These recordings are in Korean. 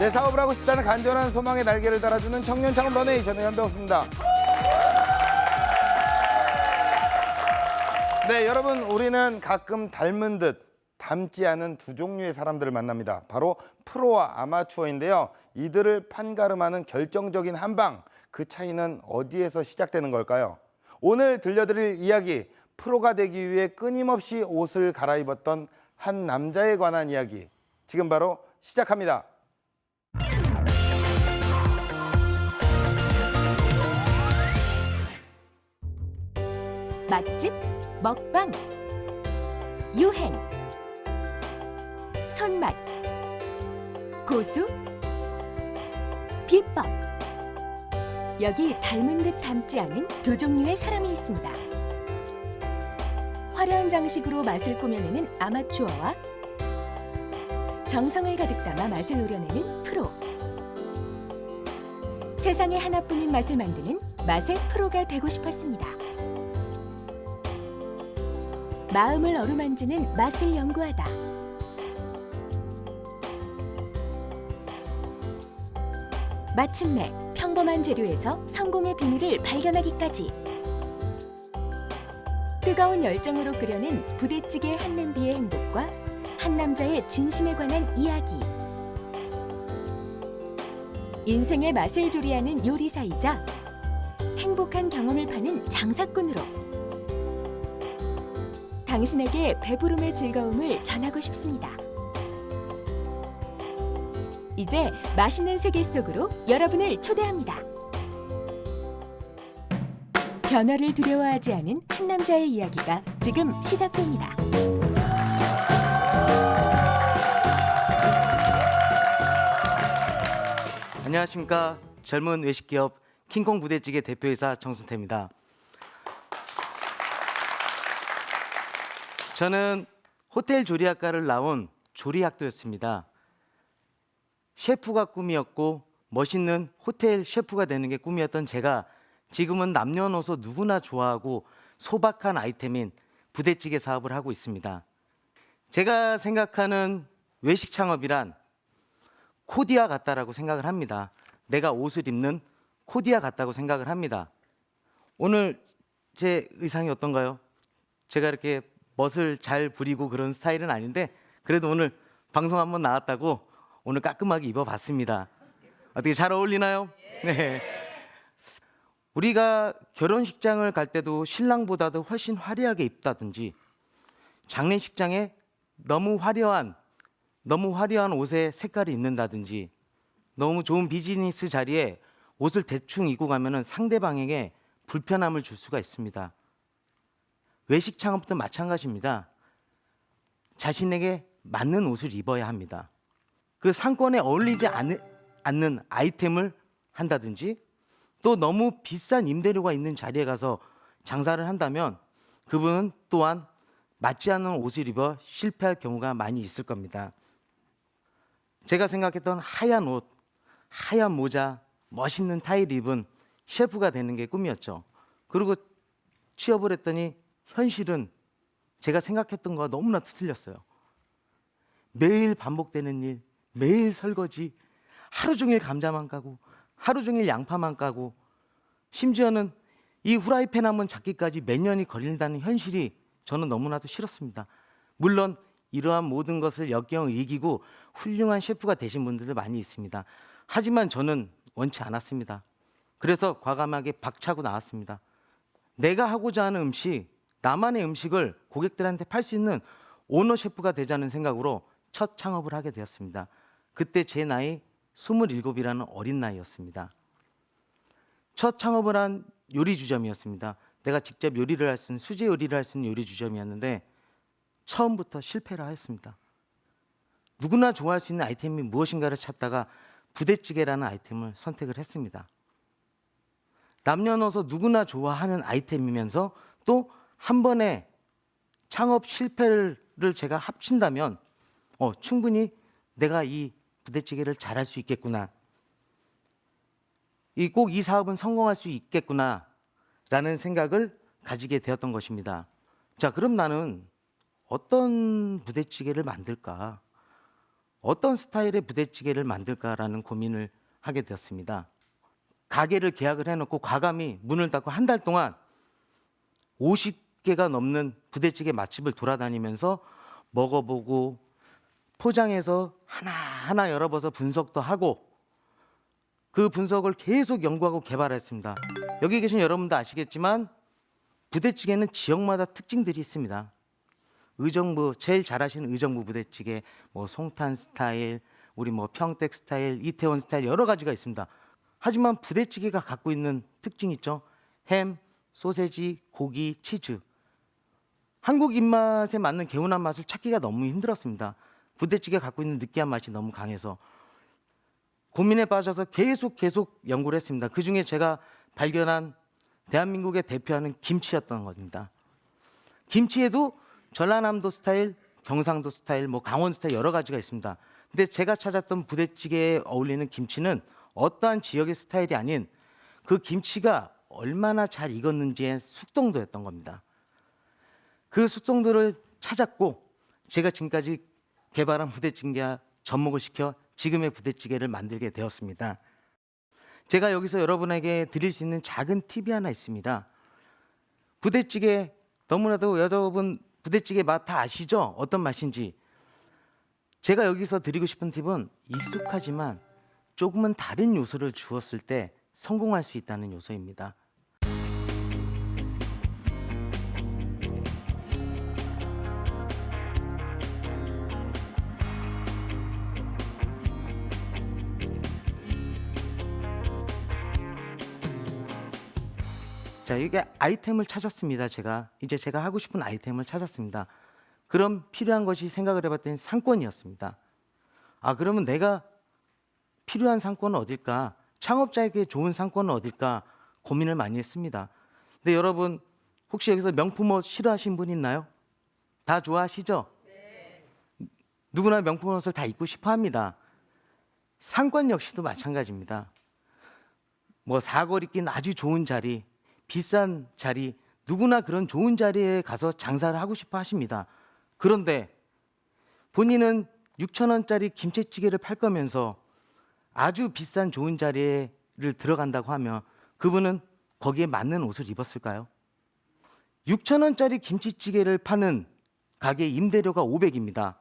내 사업을 하고 싶다는 간절한 소망의 날개를 달아주는 청년 창업 런웨이, 저는 현병수입니다. 네, 여러분, 우리는 가끔 닮은 듯 닮지 않은 두 종류의 사람들을 만납니다. 바로 프로와 아마추어인데요. 이들을 판가름하는 결정적인 한방, 그 차이는 어디에서 시작되는 걸까요? 오늘 들려드릴 이야기, 프로가 되기 위해 끊임없이 옷을 갈아입었던 한 남자에 관한 이야기, 지금 바로 시작합니다. 맛집, 먹방, 유행, 손맛, 고수, 비법. 여기 닮은 듯 닮지 않은 두 종류의 사람이 있습니다. 화려한 장식으로 맛을 꾸며내는 아마추어와 정성을 가득 담아 맛을 노려내는 프로. 세상에 하나뿐인 맛을 만드는 맛의 프로가 되고 싶었습니다. 마음을 어루만지는 맛을 연구하다. 마침내 평범한 재료에서 성공의 비밀을 발견하기까지. 뜨거운 열정으로 끓여낸 부대찌개 한 냄비의 행복과 한 남자의 진심에 관한 이야기. 인생의 맛을 조리하는 요리사이자 행복한 경험을 파는 장사꾼으로 당신에게 배부름의 즐거움을 전하고 싶습니다. 이제 맛있는 세계 속으로 여러분을 초대합니다. 변화를 두려워하지 않은 한 남자의 이야기가 지금 시작됩니다. 안녕하십니까. 젊은 외식기업 킹콩 부대찌개 대표이사 정순태입니다. 저는 호텔 조리학과를 나온 조리학도였습니다. 셰프가 꿈이었고 멋있는 호텔 셰프가 되는 게 꿈이었던 제가 지금은 남녀노소 누구나 좋아하고 소박한 아이템인 부대찌개 사업을 하고 있습니다. 제가 생각하는 외식 창업이란 코디와 같다라고 생각을 합니다. 내가 옷을 입는 코디와 같다고 생각을 합니다. 오늘 제 의상이 어떤가요? 제가 이렇게 멋을 잘 부리고 그런 스타일은 아닌데 그래도 오늘 방송 한번 나왔다고 오늘 깔끔하게 입어봤습니다. 어떻게 잘 어울리나요? 네. 우리가 결혼식장을 갈 때도 신랑보다도 훨씬 화려하게 입다든지 장례식장에 너무 화려한 옷에 색깔이 있는다든지 너무 좋은 비즈니스 자리에 옷을 대충 입고 가면은 상대방에게 불편함을 줄 수가 있습니다. 외식 창업도 마찬가지입니다. 자신에게 맞는 옷을 입어야 합니다. 그 상권에 어울리지 않는 아이템을 한다든지 또 너무 비싼 임대료가 있는 자리에 가서 장사를 한다면 그분은 또한 맞지 않는 옷을 입어 실패할 경우가 많이 있을 겁니다. 제가 생각했던 하얀 옷, 하얀 모자, 멋있는 타이를 입은 셰프가 되는 게 꿈이었죠. 그리고 취업을 했더니 현실은 제가 생각했던 거와 너무나 틀렸어요. 매일 반복되는 일, 매일 설거지, 하루 종일 감자만 까고 하루 종일 양파만 까고 심지어는 이 후라이팬 한번 잡기까지 몇 년이 걸린다는 현실이 저는 너무나도 싫었습니다. 물론 이러한 모든 것을 역경을 이기고 훌륭한 셰프가 되신 분들도 많이 있습니다. 하지만 저는 원치 않았습니다. 그래서 과감하게 박차고 나왔습니다. 내가 하고자 하는 음식, 나만의 음식을 고객들한테 팔 수 있는 오너 셰프가 되자는 생각으로 첫 창업을 하게 되었습니다. 그때 제 나이 27이라는 어린 나이였습니다. 첫 창업을 한 요리주점이었습니다. 내가 직접 요리를 할 수 있는, 수제 요리를 할 수 있는 요리주점이었는데 처음부터 실패를 하였습니다. 누구나 좋아할 수 있는 아이템이 무엇인가를 찾다가 부대찌개라는 아이템을 선택을 했습니다. 남녀노소 누구나 좋아하는 아이템이면서 또 한 번에 창업 실패를 제가 합친다면 충분히 내가 이 부대찌개를 잘할 수 있겠구나. 꼭 이 사업은 성공할 수 있겠구나 라는 생각을 가지게 되었던 것입니다. 자, 그럼 나는 어떤 부대찌개를 만들까? 어떤 스타일의 부대찌개를 만들까라는 고민을 하게 되었습니다. 가게를 계약을 해놓고 과감히 문을 닫고 한 달 동안 50개가 넘는 부대찌개 맛집을 돌아다니면서 먹어보고 포장해서 하나하나 열어봐서 분석도 하고 그 분석을 계속 연구하고 개발했습니다. 여기 계신 여러분도 아시겠지만 부대찌개는 지역마다 특징들이 있습니다. 의정부 제일 잘하시는 의정부 부대찌개, 뭐 송탄 스타일, 우리 뭐 평택 스타일, 이태원 스타일 여러 가지가 있습니다. 하지만 부대찌개가 갖고 있는 특징 있죠. 햄, 소세지, 고기, 치즈. 한국 입맛에 맞는 개운한 맛을 찾기가 너무 힘들었습니다. 부대찌개가 갖고 있는 느끼한 맛이 너무 강해서 고민에 빠져서 계속 연구를 했습니다. 그중에 제가 발견한 대한민국의 대표하는 김치였던 겁니다. 김치에도 전라남도 스타일, 경상도 스타일, 뭐 강원 스타일 여러 가지가 있습니다. 근데 제가 찾았던 부대찌개에 어울리는 김치는 어떠한 지역의 스타일이 아닌 그 김치가 얼마나 잘 익었는지의 숙성도였던 겁니다. 그 숙성도를 찾았고 제가 지금까지 개발한 부대찌개와 접목을 시켜 지금의 부대찌개를 만들게 되었습니다. 제가 여기서 여러분에게 드릴 수 있는 작은 팁이 하나 있습니다. 부대찌개 너무나도 여러분 부대찌개 맛 다 아시죠? 어떤 맛인지. 제가 여기서 드리고 싶은 팁은 익숙하지만 조금은 다른 요소를 주었을 때 성공할 수 있다는 요소입니다. 자, 이게 아이템을 찾았습니다. 제가 하고 싶은 아이템을 찾았습니다. 그럼 필요한 것이 생각을 해봤더니 상권이었습니다. 아, 그러면 내가 필요한 상권은 어딜까? 창업자에게 좋은 상권은 어딜까? 고민을 많이 했습니다. 근데 여러분 혹시 여기서 명품 옷 싫어하시는 분 있나요? 다 좋아하시죠? 네. 누구나 명품 옷을 다 입고 싶어 합니다. 상권 역시도 마찬가지입니다. 뭐 사거리 낀 아주 좋은 자리, 비싼 자리, 누구나 그런 좋은 자리에 가서 장사를 하고 싶어 하십니다. 그런데 본인은 6,000원짜리 김치찌개를 팔 거면서 아주 비싼 좋은 자리를 들어간다고 하면 그분은 거기에 맞는 옷을 입었을까요? 6,000원짜리 김치찌개를 파는 가게 임대료가 500입니다.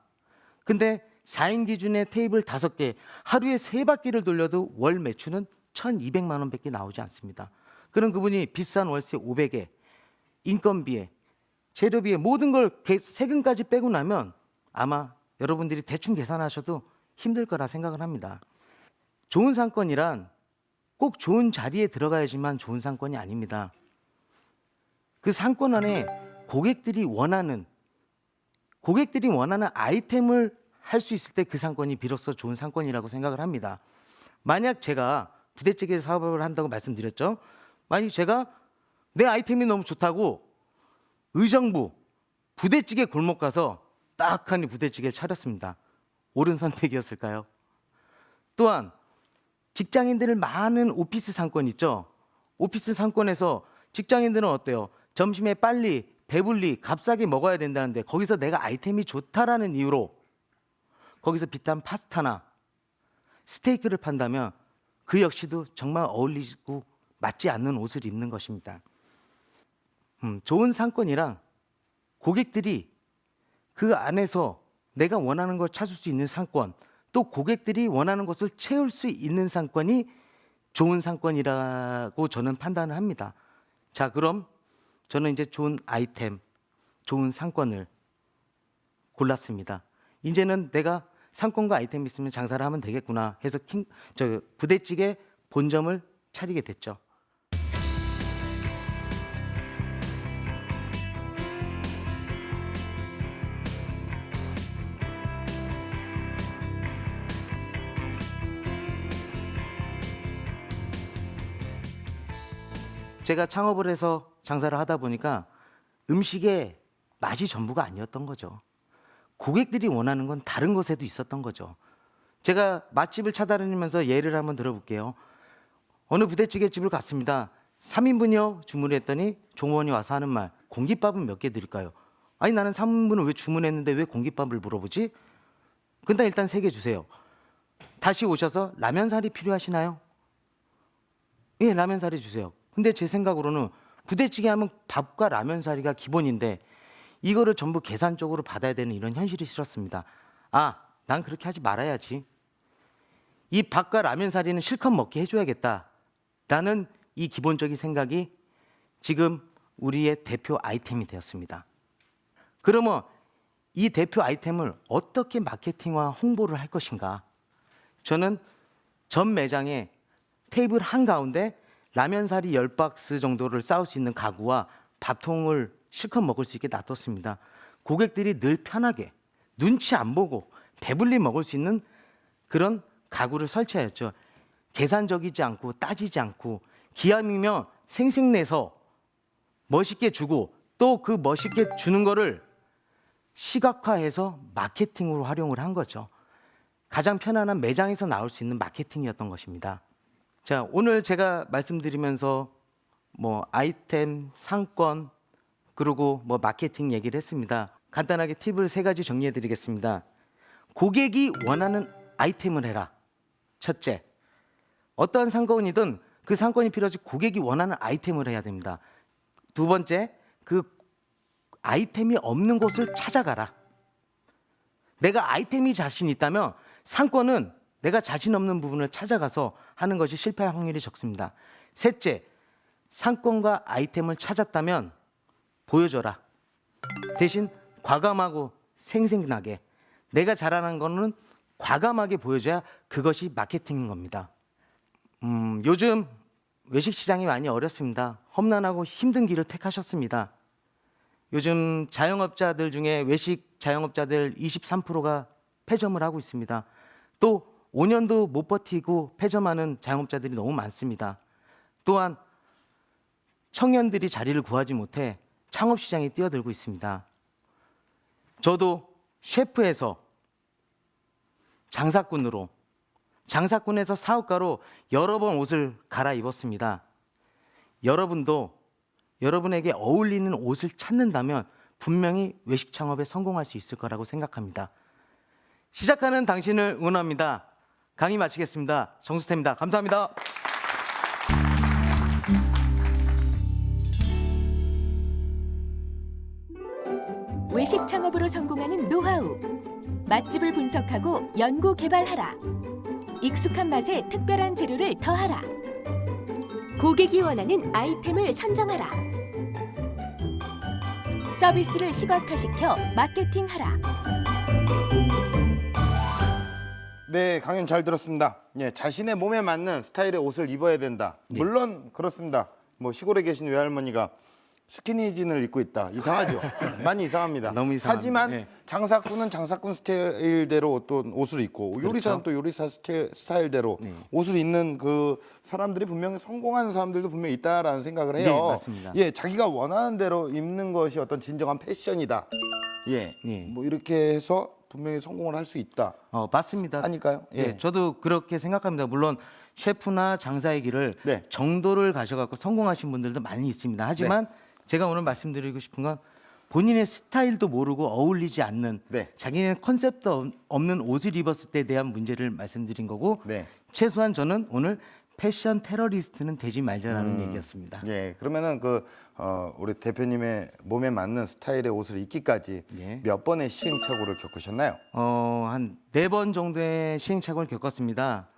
근데 4인 기준의 테이블 5개, 하루에 3바퀴를 돌려도 월 매출은 1,200만 원밖에 나오지 않습니다. 그럼 그분이 비싼 월세 500에 인건비에 재료비에 모든 걸 세금까지 빼고 나면 아마 여러분들이 대충 계산하셔도 힘들 거라 생각을 합니다. 좋은 상권이란 꼭 좋은 자리에 들어가야지만 좋은 상권이 아닙니다. 그 상권 안에 고객들이 원하는 아이템을 할 수 있을 때 그 상권이 비로소 좋은 상권이라고 생각을 합니다. 만약 제가 부대찌개 사업을 한다고 말씀드렸죠. 만약 제가 내 아이템이 너무 좋다고 의정부 부대찌개 골목 가서 딱하니 부대찌개를 차렸습니다. 옳은 선택이었을까요? 또한 직장인들을 많은 오피스 상권 있죠. 오피스 상권에서 직장인들은 어때요? 점심에 빨리 배불리 값싸게 먹어야 된다는데 거기서 내가 아이템이 좋다라는 이유로 거기서 비싼 파스타나 스테이크를 판다면 그 역시도 정말 어울리고 맞지 않는 옷을 입는 것입니다. 좋은 상권이랑 고객들이 그 안에서 내가 원하는 걸 찾을 수 있는 상권, 또 고객들이 원하는 것을 채울 수 있는 상권이 좋은 상권이라고 저는 판단을 합니다. 자, 그럼 저는 이제 좋은 아이템, 좋은 상권을 골랐습니다. 이제는 내가 상권과 아이템이 있으면 장사를 하면 되겠구나 해서 부대찌개 본점을 차리게 됐죠. 제가 창업을 해서 장사를 하다 보니까 음식의 맛이 전부가 아니었던 거죠. 고객들이 원하는 건 다른 것에도 있었던 거죠. 제가 맛집을 찾아다니면서 예를 한번 들어볼게요. 어느 부대찌개 집을 갔습니다. 3인분이요? 주문을 했더니 종업원이 와서 하는 말, 공깃밥은 몇 개 드릴까요? 아니 나는 3인분을 왜 주문했는데 왜 공깃밥을 물어보지? 근데 일단 3개 주세요. 다시 오셔서 라면사리 필요하시나요? 예, 라면사리 주세요. 근데 제 생각으로는 부대찌개 하면 밥과 라면사리가 기본인데 이거를 전부 계산적으로 받아야 되는 이런 현실이 싫었습니다. 아, 난 그렇게 하지 말아야지. 이 밥과 라면사리는 실컷 먹게 해줘야겠다라는 이 기본적인 생각이 지금 우리의 대표 아이템이 되었습니다. 그러면 이 대표 아이템을 어떻게 마케팅과 홍보를 할 것인가? 저는 전 매장에 테이블 한가운데 라면사리 10박스 정도를 쌓을 수 있는 가구와 밥통을 실컷 먹을 수 있게 놔뒀습니다. 고객들이 늘 편하게 눈치 안 보고 배불리 먹을 수 있는 그런 가구를 설치하였죠. 계산적이지 않고 따지지 않고 기함이며 생색내서 멋있게 주고 또 그 멋있게 주는 거를 시각화해서 마케팅으로 활용을 한 거죠. 가장 편안한 매장에서 나올 수 있는 마케팅이었던 것입니다. 자, 오늘 제가 말씀드리면서 뭐 아이템, 상권, 그리고 뭐 마케팅 얘기를 했습니다. 간단하게 팁을 3가지 정리해 드리겠습니다. 고객이 원하는 아이템을 해라. 첫째, 어떠한 상권이든 그 상권이 필요하지 고객이 원하는 아이템을 해야 됩니다. 두 번째, 그 아이템이 없는 곳을 찾아가라. 내가 아이템이 자신 있다면 상권은 내가 자신 없는 부분을 찾아가서 하는 것이 실패할 확률이 적습니다. 셋째, 상권과 아이템을 찾았다면 보여줘라. 대신 과감하고 생생하게 내가 잘하는 거는 과감하게 보여줘야 그것이 마케팅인 겁니다. 요즘 외식 시장이 많이 어렵습니다. 험난하고 힘든 길을 택하셨습니다. 요즘 자영업자들 중에 외식 자영업자들 23%가 폐점을 하고 있습니다. 또 5년도 못 버티고 폐점하는 자영업자들이 너무 많습니다. 또한 청년들이 자리를 구하지 못해 창업시장에 뛰어들고 있습니다. 저도 셰프에서 장사꾼에서 사업가로 여러 번 옷을 갈아입었습니다. 여러분도 여러분에게 어울리는 옷을 찾는다면 분명히 외식 창업에 성공할 수 있을 거라고 생각합니다. 시작하는 당신을 응원합니다. 강의 마치겠습니다. 정수태입니다. 감사합니다. 외식 창업으로 성공하는 노하우. 맛집을 분석하고 연구 개발하라. 익숙한 맛에 특별한 재료를 더하라. 고객이 원하는 아이템을 선정하라. 서비스를 시각화시켜 마케팅하라. 네, 강연 잘 들었습니다. 예, 자신의 몸에 맞는 스타일의 옷을 입어야 된다. 물론 그렇습니다. 뭐 시골에 계신 외할머니가 스키니진을 입고 있다. 이상하죠? 많이 이상합니다. 너무 이상합니다. 하지만 예. 장사꾼은 장사꾼 스타일대로 어떤 옷을 입고 요리사는 그렇죠. 또 요리사 스타일대로 옷을 입는 그 사람들이 분명히 성공하는 사람들도 분명히 있다라는 생각을 해요. 네, 맞습니다. 예, 자기가 원하는 대로 입는 것이 어떤 진정한 패션이다. 예, 예. 뭐 이렇게 해서 분명히 성공을 할 수 있다. 맞습니다. 아닐까요? 예. 예, 저도 그렇게 생각합니다. 물론 셰프나 장사의 길을 네. 정도를 가셔갖고 성공하신 분들도 많이 있습니다. 하지만 제가 오늘 말씀드리고 싶은 건 본인의 스타일도 모르고 어울리지 않는 네. 자기의 컨셉도 없는 옷을 입었을 때에 대한 문제를 말씀드린 거고 네. 최소한 저는 오늘 패션 테러리스트는 되지 말자라는 얘기였습니다. 예, 그러면은 우리 대표님의 몸에 맞는 스타일의 옷을 입기까지 예. 몇 번의 시행착오를 겪으셨나요? 한 4번 정도의 시행착오를 겪었습니다.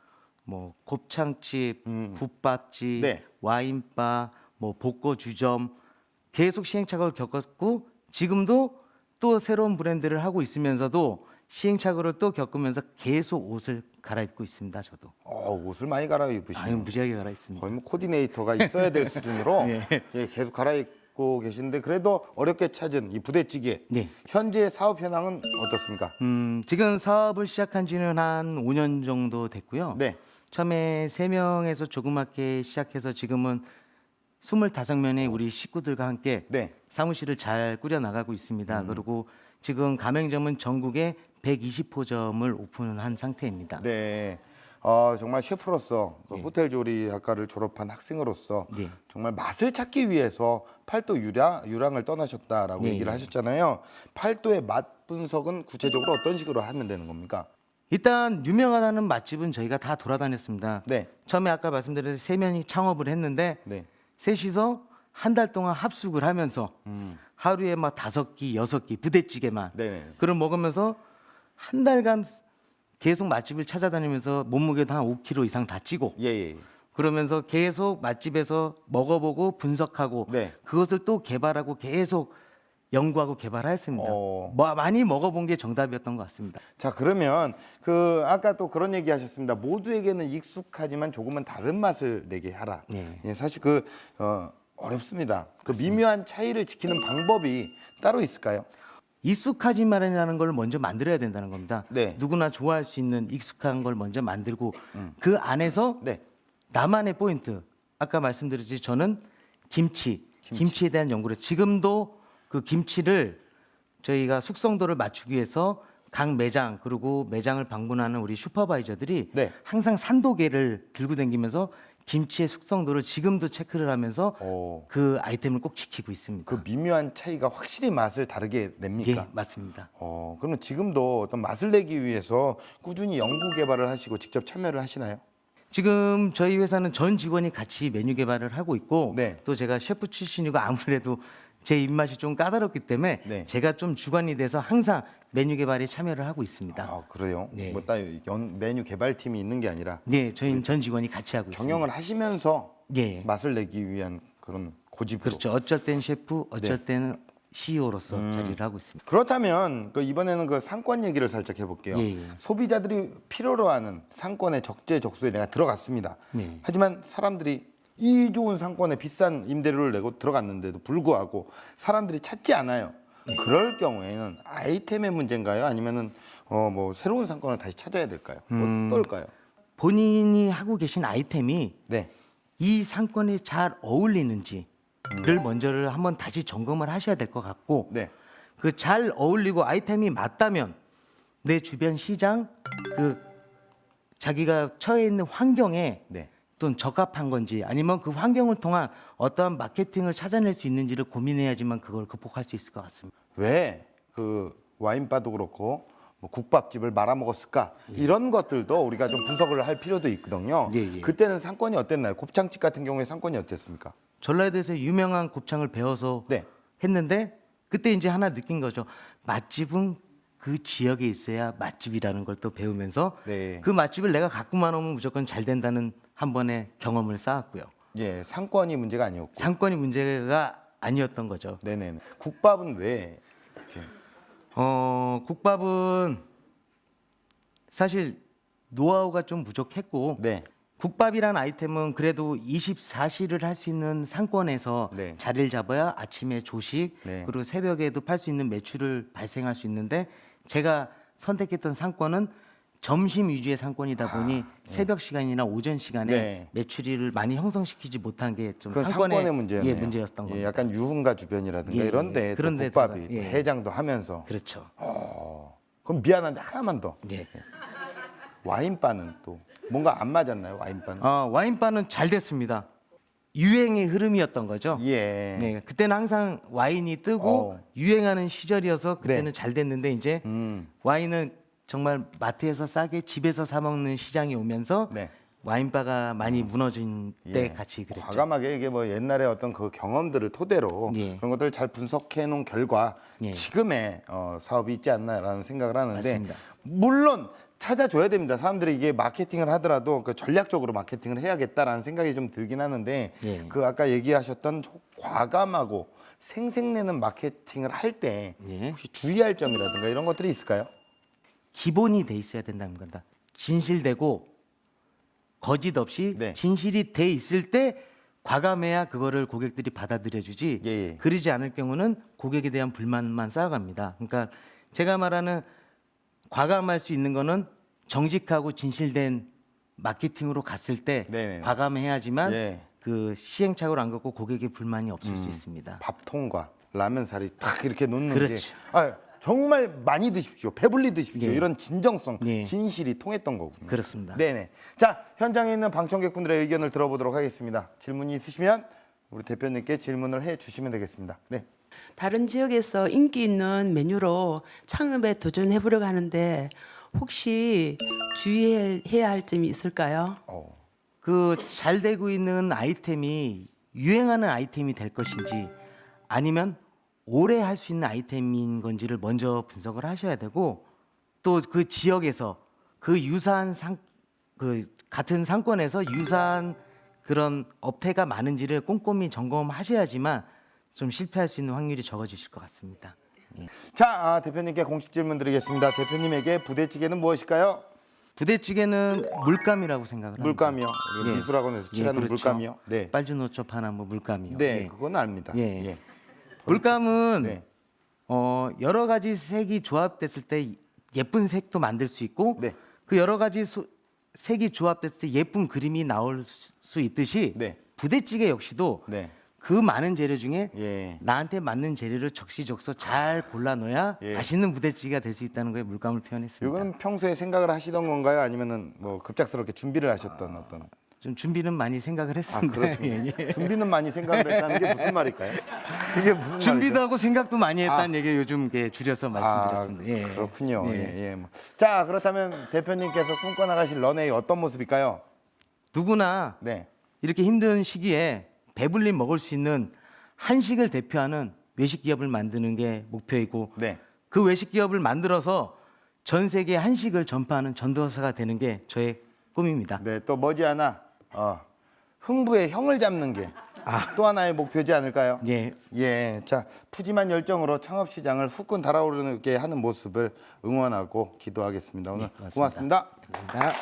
뭐 곱창집, 국밥집, 네. 와인바, 뭐 복고주점 계속 시행착오를 겪었고 지금도 또 새로운 브랜드를 하고 있으면서도 시행착오를 또 겪으면서 계속 옷을 갈아입고 있습니다. 저도. 옷을 많이 갈아입으시네요. 무지하게 갈아입습니다. 거의 뭐 코디네이터가 있어야 될 수준으로 예. 예, 계속 갈아입고 계시는데 그래도 어렵게 찾은 이 부대찌개 네. 현재 사업 현황은 어떻습니까? 지금 사업을 시작한 지는 한 5년 정도 됐고요. 네. 처음에 3명에서 조그맣게 시작해서 지금은 25명의 우리 식구들과 함께 네. 사무실을 잘 꾸려 나가고 있습니다. 그리고 지금 가맹점은 전국에 120호점을 오픈한 상태입니다. 네. 정말 셰프로서 그 네. 호텔 조리학과를 졸업한 학생으로서 네. 정말 맛을 찾기 위해서 팔도 유랑을 떠나셨다라고 네, 얘기를 네. 하셨잖아요. 팔도의 맛 분석은 구체적으로 어떤 식으로 하면 되는 겁니까? 일단 유명하다는 맛집은 저희가 다 돌아다녔습니다. 네. 처음에 아까 말씀드린 세 명이 창업을 했는데 네. 셋이서 한 달 동안 합숙을 하면서 하루에 막 5끼, 6끼 부대찌개만 네네. 그걸 먹으면서 한 달간 계속 맛집을 찾아다니면서 몸무게도 한 5kg 이상 다 찌고 예, 예. 그러면서 계속 맛집에서 먹어보고 분석하고 네. 그것을 또 개발하고 계속 연구하고 개발하였습니다. 어. 많이 먹어본 게 정답이었던 것 같습니다. 자, 그러면 그 아까 또 그런 얘기 하셨습니다. 모두에게는 익숙하지만 조금은 다른 맛을 내게 하라. 네. 예, 사실 어렵습니다. 그 미묘한 차이를 지키는 방법이 따로 있을까요? 익숙하지만이라는 걸 먼저 만들어야 된다는 겁니다. 네. 누구나 좋아할 수 있는 익숙한 걸 먼저 만들고 그 안에서 네. 나만의 포인트. 아까 말씀드렸지 저는 김치에 대한 연구를 해서 지금도 그 김치를 저희가 숙성도를 맞추기 위해서 각 매장 그리고 매장을 방문하는 우리 슈퍼바이저들이 네. 항상 산도계를 들고 다니면서 김치의 숙성도를 지금도 체크를 하면서 어, 그 아이템을 꼭 지키고 있습니다. 그 미묘한 차이가 확실히 맛을 다르게 냅니까? 예, 맞습니다. 그러면 지금도 어떤 맛을 내기 위해서 꾸준히 연구 개발을 하시고 직접 참여를 하시나요? 지금 저희 회사는 전 직원이 같이 메뉴 개발을 하고 있고 네. 또 제가 셰프 출신이고 아무래도 제 입맛이 좀 까다롭기 때문에 네. 제가 좀 주관이 돼서 항상 메뉴 개발에 참여를 하고 있습니다. 아, 그래요? 네. 뭐 딱 메뉴 개발팀이 있는 게 아니라 네, 저희 전 직원이 같이 하고 경영을 하시면서 있습니다. 예, 맛을 내기 위한 그런 고집으로. 그렇죠. 어쩔 땐 셰프, 어쩔 네. 때는 CEO로서 자리를 하고 있습니다. 그렇다면 이번에는 그 상권 얘기를 살짝 해볼게요. 예, 예. 소비자들이 필요로 하는 상권의 적재적소에 내가 들어갔습니다. 네. 하지만 사람들이 이 좋은 상권에 비싼 임대료를 내고 들어갔는데도 불구하고 사람들이 찾지 않아요. 그럴 경우에는 아이템의 문제인가요? 아니면은 뭐 새로운 상권을 다시 찾아야 될까요? 어떨까요? 본인이 하고 계신 아이템이 네. 이 상권에 잘 어울리는지를 먼저를 한번 다시 점검을 하셔야 될 것 같고 네. 그 잘 어울리고 아이템이 맞다면 내 주변 시장 그 자기가 처해 있는 환경에 네. 또는 적합한 건지 아니면 그 환경을 통한 어떠한 마케팅을 찾아낼 수 있는지를 고민해야지만 그걸 극복할 수 있을 것 같습니다. 왜 그 와인바도 그렇고 뭐 국밥집을 말아먹었을까? 이런 것들도 우리가 좀 분석을 할 필요도 있거든요. 예, 예. 그때는 상권이 어땠나요? 곱창집 같은 경우에 상권이 어땠습니까? 전라도에서 유명한 곱창을 배워서 네. 했는데 그때 이제 하나 느낀 거죠. 맛집은 그 지역에 있어야 맛집이라는 걸 또 배우면서 네. 그 맛집을 내가 갖고만 오면 무조건 잘 된다는 한 번의 경험을 쌓았고요. 예, 상권이 문제가 아니었고. 상권이 문제가 아니었던 거죠. 네네. 국밥은 왜? 이렇게. 국밥은 사실 노하우가 좀 부족했고 네. 국밥이란 아이템은 그래도 24시를 할 수 있는 상권에서 네. 자리를 잡아야 아침에 조식 네. 그리고 새벽에도 팔 수 있는 매출을 발생할 수 있는데 제가 선택했던 상권은 점심 위주의 상권이다 보니 새벽 시간이나 오전 시간에 네. 매출을 많이 형성시키지 못한 게 좀 그건 상권의 문제였네요. 예, 문제였던 겁니다. 예, 약간 유흥가 주변이라든가 예, 이런데 예. 또 그런 국밥이 데다가, 또 예. 해장도 하면서. 그렇죠. 그럼 미안한데 하나만 더. 예. 와인바는 또 뭔가 안 맞았나요? 와인바는? 와인바는 잘 됐습니다. 유행의 흐름이었던 거죠. 예. 네, 그때는 항상 와인이 뜨고 유행하는 시절이어서 그때는 네. 잘 됐는데 이제 와인은 정말 마트에서 싸게 집에서 사 먹는 시장이 오면서 네. 와인바가 많이 무너진 때 예. 같이 그랬죠. 과감하게 이게 뭐 옛날에 어떤 그 경험들을 토대로 예. 그런 것들을 잘 분석해 놓은 결과 예. 지금의 사업이 있지 않나라는 생각을 하는데 맞습니다. 물론 찾아줘야 됩니다. 사람들이 이게 마케팅을 하더라도 그 전략적으로 마케팅을 해야겠다라는 생각이 좀 들긴 하는데 예. 그 아까 얘기하셨던 과감하고 생색내는 마케팅을 할 때 예. 혹시 주의할 점이라든가 이런 것들이 있을까요? 기본이 돼 있어야 된다는 겁니다. 진실되고 거짓 없이 네. 진실이 돼 있을 때 과감해야 그거를 고객들이 받아들여주지. 예, 예. 그러지 않을 경우는 고객에 대한 불만만 쌓아갑니다. 그러니까 제가 말하는 과감할 수 있는 거는 정직하고 진실된 마케팅으로 갔을 때 네네. 과감해야지만 예. 그 시행착오를 안 갖고 고객의 불만이 없을 수 있습니다. 밥통과 라면 사리 탁 이렇게 놓는 그렇죠. 게 정말 많이 드십시오. 배불리 드십시오. 네. 이런 진정성, 네. 진실이 통했던 거군요. 그렇습니다. 네네. 자, 현장에 있는 방청객분들의 의견을 들어보도록 하겠습니다. 질문이 있으시면 우리 대표님께 질문을 해 주시면 되겠습니다. 네. 다른 지역에서 인기 있는 메뉴로 창업에 도전해 보려고 하는데 혹시 주의해야 할 점이 있을까요? 그 잘 되고 있는 아이템이 유행하는 아이템이 될 것인지 아니면 오래 할 수 있는 아이템인 건지를 먼저 분석을 하셔야 되고 또 그 지역에서 그 유사한 그 같은 상권에서 유사한 그런 업태가 많은지를 꼼꼼히 점검하셔야지만 좀 실패할 수 있는 확률이 적어지실 것 같습니다. 예. 자, 대표님께 공식 질문 드리겠습니다. 대표님에게 부대찌개는 무엇일까요? 부대찌개는 물감이라고 생각을 합니다. 물감이요. 우리 예. 미술학원에서 칠하는 그렇죠. 물감이요. 네. 빨주노초파나 뭐 물감이요. 네, 예. 그건 압니다. 예. 예. 물감은 네. 여러 가지 색이 조합됐을 때 예쁜 색도 만들 수 있고 네. 그 여러 가지 색이 조합됐을 때 예쁜 그림이 나올 수 있듯이 네. 부대찌개 역시도 네. 그 많은 재료 중에 예. 나한테 맞는 재료를 적시적소 잘 골라 넣어야 예. 맛있는 부대찌개가 될 수 있다는 거에 물감을 표현했습니다. 이거는 평소에 생각을 하시던 건가요? 아니면은 뭐 급작스럽게 준비를 하셨던 어떤? 좀 준비는 많이 생각을 했습니다. 그렇습니다. 예, 예. 준비는 많이 생각을 했다는 게 무슨 말일까요? 그게 무슨 준비도 말이죠? 하고 생각도 많이 했다는 얘기 요즘 줄여서 말씀드렸습니다. 예. 그렇군요. 예. 예. 예. 자, 그렇다면 대표님께서 꿈꿔나가실 런웨이 어떤 모습일까요? 누구나 네. 이렇게 힘든 시기에 배불리 먹을 수 있는 한식을 대표하는 외식 기업을 만드는 게 목표이고 네. 그 외식 기업을 만들어서 전 세계 한식을 전파하는 전도사가 되는 게 저의 꿈입니다. 네, 또 머지않아 흥부의 형을 잡는 게 또 하나의 목표지 않을까요? 예. 예, 자 푸짐한 열정으로 창업 시장을 후끈 달아오르게 하는 모습을 응원하고 기도하겠습니다. 오늘 고맙습니다. 감사합니다.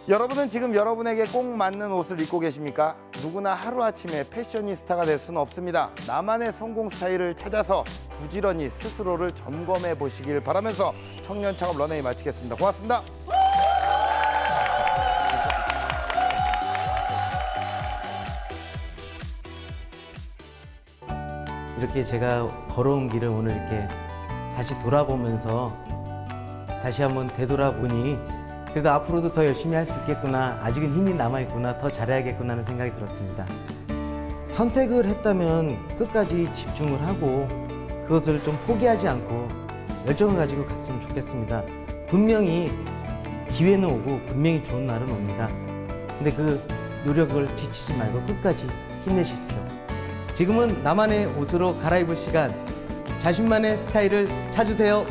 여러분은 지금 여러분에게 꼭 맞는 옷을 입고 계십니까? 누구나 하루아침에 패셔니스타가 될 수는 없습니다. 나만의 성공 스타일을 찾아서 부지런히 스스로를 점검해 보시길 바라면서 청년 창업 런웨이 마치겠습니다. 고맙습니다. 이렇게 제가 걸어온 길을 오늘 이렇게 다시 돌아보면서 다시 한번 되돌아보니 그래도 앞으로도 더 열심히 할 수 있겠구나, 아직은 힘이 남아있구나, 더 잘해야겠구나 하는 생각이 들었습니다. 선택을 했다면 끝까지 집중을 하고 그것을 좀 포기하지 않고 열정을 가지고 갔으면 좋겠습니다. 분명히 기회는 오고 분명히 좋은 날은 옵니다. 근데 그 노력을 지치지 말고 끝까지 힘내십시오. 지금은 나만의 옷으로 갈아입을 시간, 자신만의 스타일을 찾으세요.